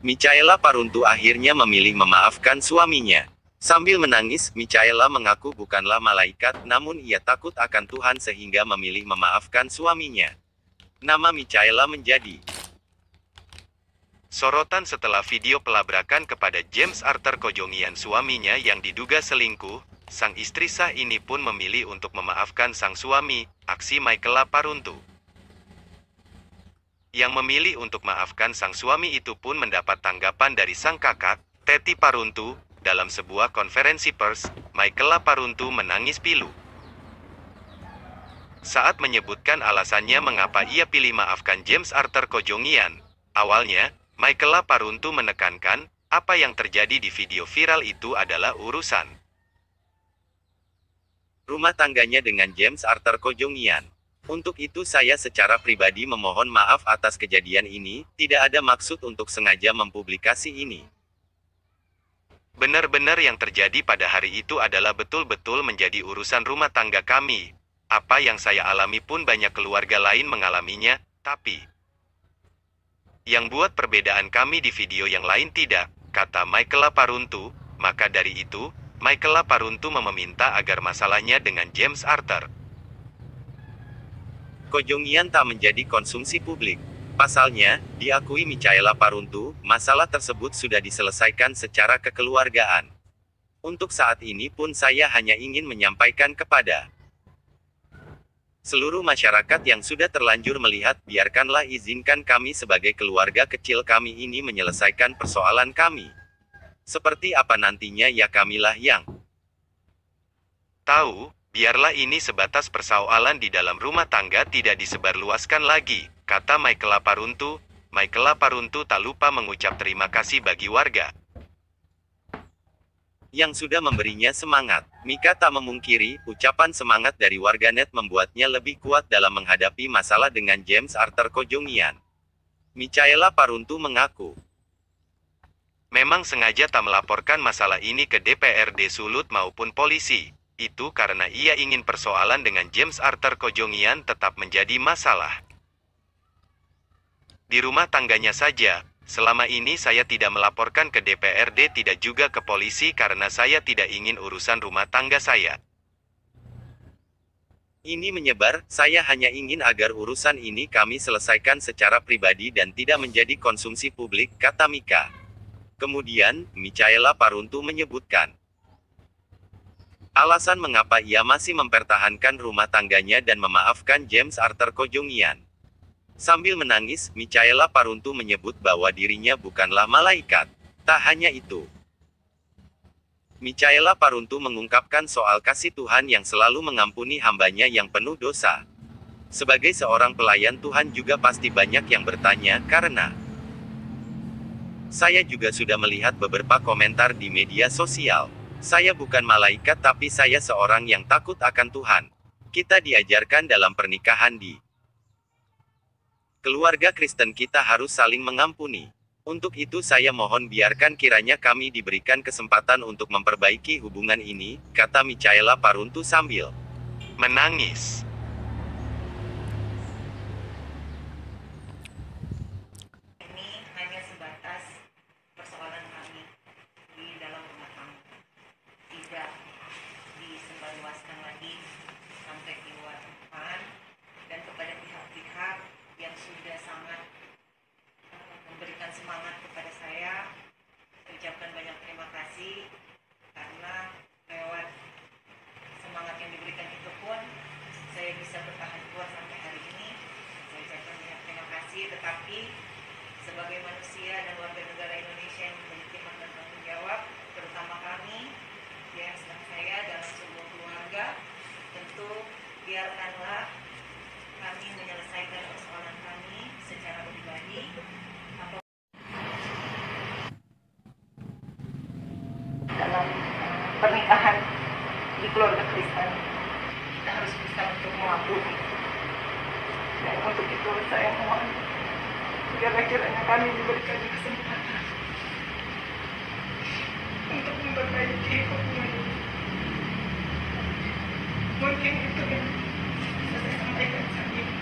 Michaela Paruntu akhirnya memilih memaafkan suaminya. Sambil menangis, Michaela mengaku bukanlah malaikat, namun ia takut akan Tuhan sehingga memilih memaafkan suaminya. Nama Michaela menjadi sorotan setelah video pelabrakan kepada James Arthur Kojongian suaminya yang diduga selingkuh. Sang istri sah ini pun memilih untuk memaafkan sang suami. Aksi Michaela Paruntu yang memilih untuk maafkan sang suami itu pun mendapat tanggapan dari sang kakak, Teti Paruntu. Dalam sebuah konferensi pers, Michaela Paruntu menangis pilu saat menyebutkan alasannya mengapa ia pilih maafkan James Arthur Kojongian. Awalnya, Michaela Paruntu menekankan, apa yang terjadi di video viral itu adalah urusan rumah tangganya dengan James Arthur Kojongian. Untuk itu saya secara pribadi memohon maaf atas kejadian ini, tidak ada maksud untuk sengaja mempublikasi ini. Benar-benar yang terjadi pada hari itu adalah betul-betul menjadi urusan rumah tangga kami. Apa yang saya alami pun banyak keluarga lain mengalaminya, tapi yang buat perbedaan kami di video yang lain tidak, kata Michaela Paruntu. Maka dari itu, Michaela Paruntu meminta agar masalahnya dengan James Arthur Kojongian tak menjadi konsumsi publik. Pasalnya, diakui Michaela Paruntu, masalah tersebut sudah diselesaikan secara kekeluargaan. Untuk saat ini pun saya hanya ingin menyampaikan kepada seluruh masyarakat yang sudah terlanjur melihat, biarkanlah izinkan kami sebagai keluarga kecil kami ini menyelesaikan persoalan kami. Seperti apa nantinya ya kamilah yang tahu, biarlah ini sebatas persoalan di dalam rumah tangga tidak disebarluaskan lagi, kata Michaela Paruntu. Michaela Paruntu tak lupa mengucap terima kasih bagi warga yang sudah memberinya semangat. Mika tak memungkiri, ucapan semangat dari warganet membuatnya lebih kuat dalam menghadapi masalah dengan James Arthur Kojongian. Michaela Paruntu mengaku memang sengaja tak melaporkan masalah ini ke DPRD Sulut maupun polisi. Itu karena ia ingin persoalan dengan James Arthur Kojongian tetap menjadi masalah di rumah tangganya saja. Selama ini saya tidak melaporkan ke DPRD, tidak juga ke polisi karena saya tidak ingin urusan rumah tangga saya ini menyebar. Saya hanya ingin agar urusan ini kami selesaikan secara pribadi dan tidak menjadi konsumsi publik, kata Mika. Kemudian, Michaela Paruntu menyebutkan alasan mengapa ia masih mempertahankan rumah tangganya dan memaafkan James Arthur Kojongian. Sambil menangis, Michaela Paruntu menyebut bahwa dirinya bukanlah malaikat. Tak hanya itu, Michaela Paruntu mengungkapkan soal kasih Tuhan yang selalu mengampuni hambanya yang penuh dosa. Sebagai seorang pelayan Tuhan juga pasti banyak yang bertanya, karena saya juga sudah melihat beberapa komentar di media sosial. Saya bukan malaikat tapi saya seorang yang takut akan Tuhan. Kita diajarkan dalam pernikahan di keluarga Kristen kita harus saling mengampuni. Untuk itu saya mohon biarkan kiranya kami diberikan kesempatan untuk memperbaiki hubungan ini, kata Michaela Paruntu sambil menangis. Disebarluaskan lagi sampai di luar Tuhan, dan kepada pihak-pihak yang sudah sangat memberikan semangat kepada saya, ucapkan banyak terima kasih karena lewat semangat yang diberikan itu pun saya bisa bertahan kuat sampai hari ini. Saya ucapkan banyak terima kasih, tetapi sebagai manusia dan warga negara Indonesia yang memiliki hak dan tanggung jawab, terutama kami yang sedang saya dalam sebuah keluarga, tentu biarkanlah kami menyelesaikan persoalan kami secara pribadi. Dalam pernikahan di keluarga Kristen, kita harus bisa untuk mengampuni. Dan untuk itu saya mohon, biarlah kiranya kami diberikan kesempatan untuk memperbaiki hubungan ini. Mungkin itu yang bisa saya sampaikan saat ini.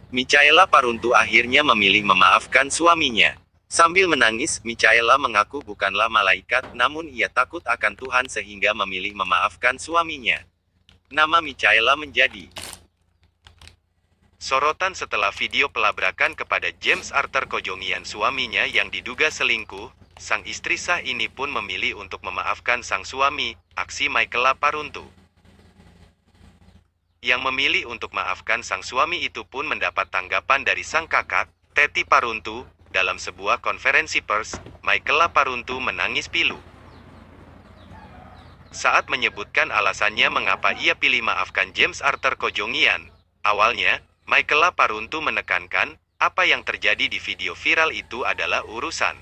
Michaela Paruntu akhirnya memilih memaafkan suaminya. Sambil menangis, Michaela mengaku bukanlah malaikat, namun ia takut akan Tuhan sehingga memilih memaafkan suaminya. Nama Michaela menjadi sorotan setelah video pelabrakan kepada James Arthur Kojongian suaminya yang diduga selingkuh. Sang istri sah ini pun memilih untuk memaafkan sang suami. Aksi Michaela Paruntu yang memilih untuk maafkan sang suami itu pun mendapat tanggapan dari sang kakak, Teti Paruntu. Dalam sebuah konferensi pers, Michaela Paruntu menangis pilu saat menyebutkan alasannya mengapa ia pilih maafkan James Arthur Kojongian. Awalnya, Michaela Paruntu menekankan, apa yang terjadi di video viral itu adalah urusan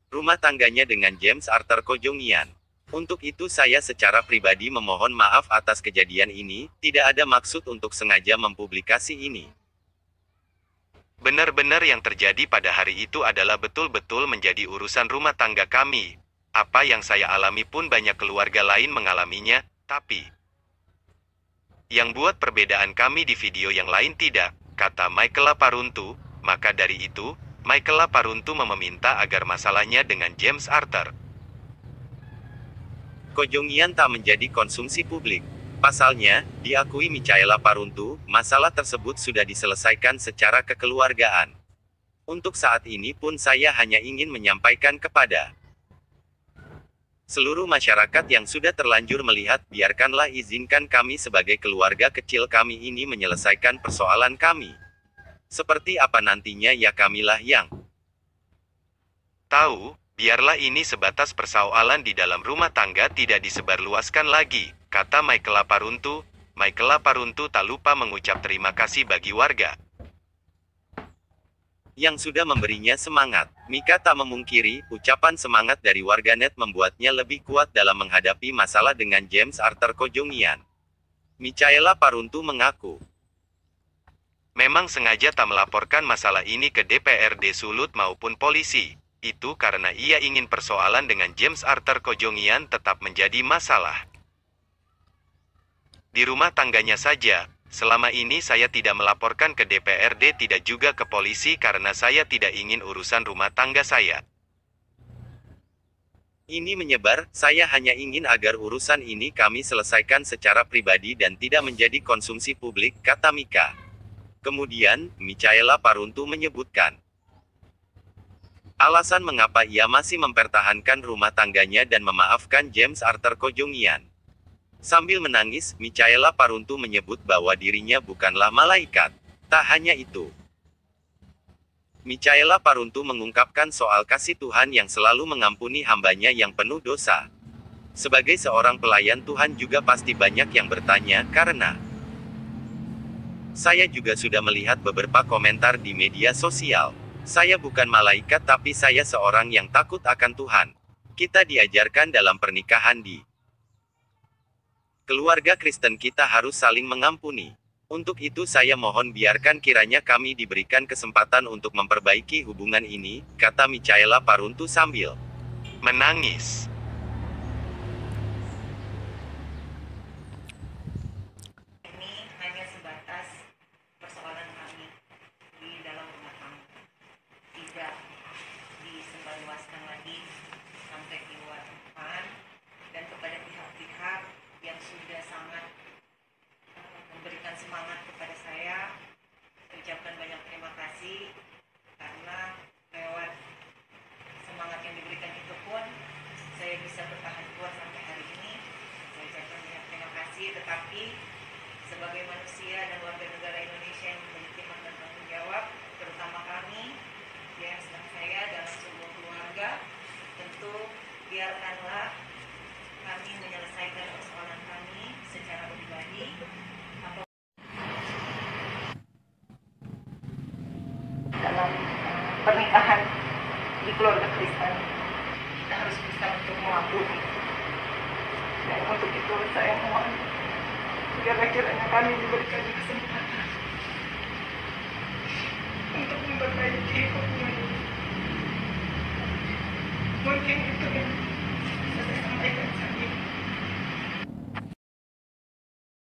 rumah tangganya dengan James Arthur Kojongian. Untuk itu saya secara pribadi memohon maaf atas kejadian ini, tidak ada maksud untuk sengaja mempublikasi ini. Benar-benar yang terjadi pada hari itu adalah betul-betul menjadi urusan rumah tangga kami. Apa yang saya alami pun banyak keluarga lain mengalaminya, tapi yang buat perbedaan kami di video yang lain tidak, kata Michaela Paruntu. Maka dari itu, Michaela Paruntu meminta agar masalahnya dengan James Arthur Kojongian tak menjadi konsumsi publik. Pasalnya, diakui Michaela Paruntu, masalah tersebut sudah diselesaikan secara kekeluargaan. Untuk saat ini pun saya hanya ingin menyampaikan kepada seluruh masyarakat yang sudah terlanjur melihat, biarkanlah izinkan kami sebagai keluarga kecil kami ini menyelesaikan persoalan kami. Seperti apa nantinya ya kamilah yang tahu, biarlah ini sebatas persoalan di dalam rumah tangga tidak disebarluaskan lagi, kata Michaela Paruntu. Michaela Paruntu tak lupa mengucap terima kasih bagi warga yang sudah memberinya semangat. Mika tak memungkiri, ucapan semangat dari warganet membuatnya lebih kuat dalam menghadapi masalah dengan James Arthur Kojongian. Michaela Paruntu mengaku memang sengaja tak melaporkan masalah ini ke DPRD Sulut maupun polisi. Itu karena ia ingin persoalan dengan James Arthur Kojongian tetap menjadi masalah di rumah tangganya saja. Selama ini saya tidak melaporkan ke DPRD, tidak juga ke polisi karena saya tidak ingin urusan rumah tangga saya ini menyebar. Saya hanya ingin agar urusan ini kami selesaikan secara pribadi dan tidak menjadi konsumsi publik, kata Mika. Kemudian, Michaela Paruntu menyebutkan alasan mengapa ia masih mempertahankan rumah tangganya dan memaafkan James Arthur Kojongian. Sambil menangis, Michaela Paruntu menyebut bahwa dirinya bukanlah malaikat. Tak hanya itu, Michaela Paruntu mengungkapkan soal kasih Tuhan yang selalu mengampuni hambanya yang penuh dosa. Sebagai seorang pelayan Tuhan juga pasti banyak yang bertanya, karena saya juga sudah melihat beberapa komentar di media sosial. Saya bukan malaikat tapi saya seorang yang takut akan Tuhan. Kita diajarkan dalam pernikahan di keluarga Kristen kita harus saling mengampuni. Untuk itu saya mohon biarkan kiranya kami diberikan kesempatan untuk memperbaiki hubungan ini, kata Michaela Paruntu sambil menangis. Ini hanya sebatas persoalan kami di dalam rumah tangga, tidak disebarluaskan lagi sampai keluar depan. Dan kepada pihak-pihak yang sudah sangat memberikan semangat kepada saya ucapkan banyak terima kasih, karena lewat semangat yang diberikan itu pun saya bisa bertahan kuat sampai hari ini. Saya ucapkan banyak terima kasih, tetapi sebagai manusia dan warga negara Indonesia yang memiliki hak dan tanggung jawab, terutama kami, James dan saya dalam sebuah keluarga, tentu biarkanlah kami menyelesaikan persoalan kami secara pribadi. Dalam pernikahan di keluarga Kristen, kita harus bisa untuk mengampuni. Dan untuk itu saya mohon kiranya kami diberikan kesempatan untuk memperbaiki hubungan ini. Mungkin itu yang